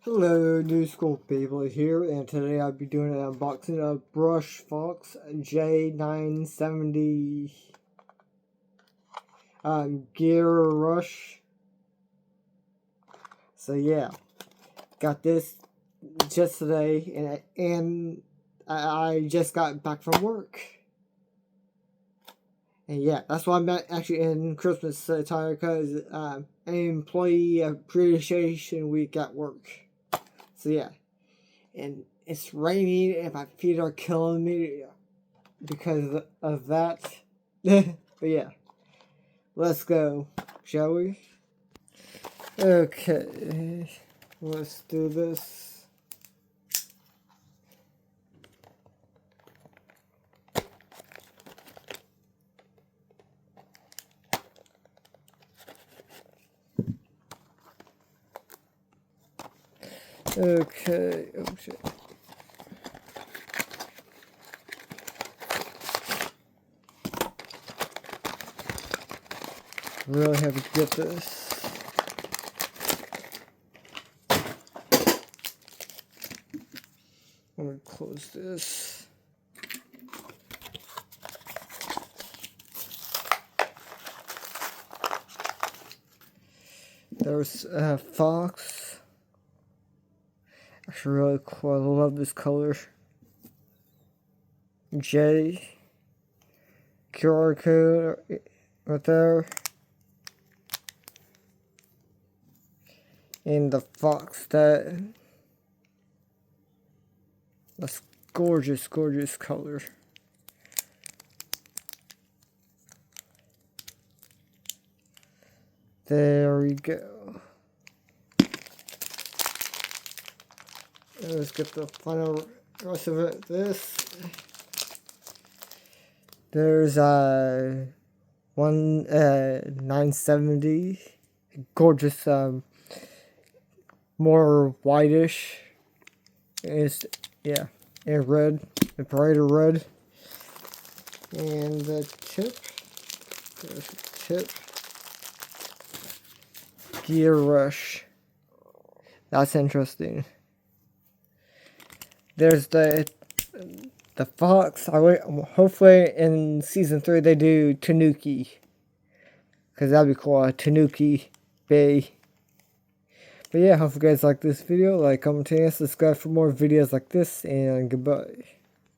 Hello, New School Beyblade here, and today I'll be doing an unboxing of BrushFox J970 Gear Rush. So yeah, got this just today, and I just got back from work. And yeah, that's why I'm actually in Christmas attire, because employee appreciation week at work. So yeah, and it's raining and my feet are killing me because of that. But yeah, let's go, shall we? Okay, let's do this. Okay, oh shit. Really have to get this. I'm gonna close this. There's Fox. Actually, really cool. I love this color. J. QR code right there. And the Fox, that's gorgeous, gorgeous color. There we go. Let's get the final rest of it. There's 970, gorgeous, more whitish. It's yeah, and red, a brighter red. And the tip, there's the tip. Gear Rush. That's interesting. There's the Fox. Hopefully in season 3 they do Tanuki, because that'd be cool. Tanuki Bay. But yeah, hope you guys like this video. Like, comment, and subscribe for more videos like this. And goodbye.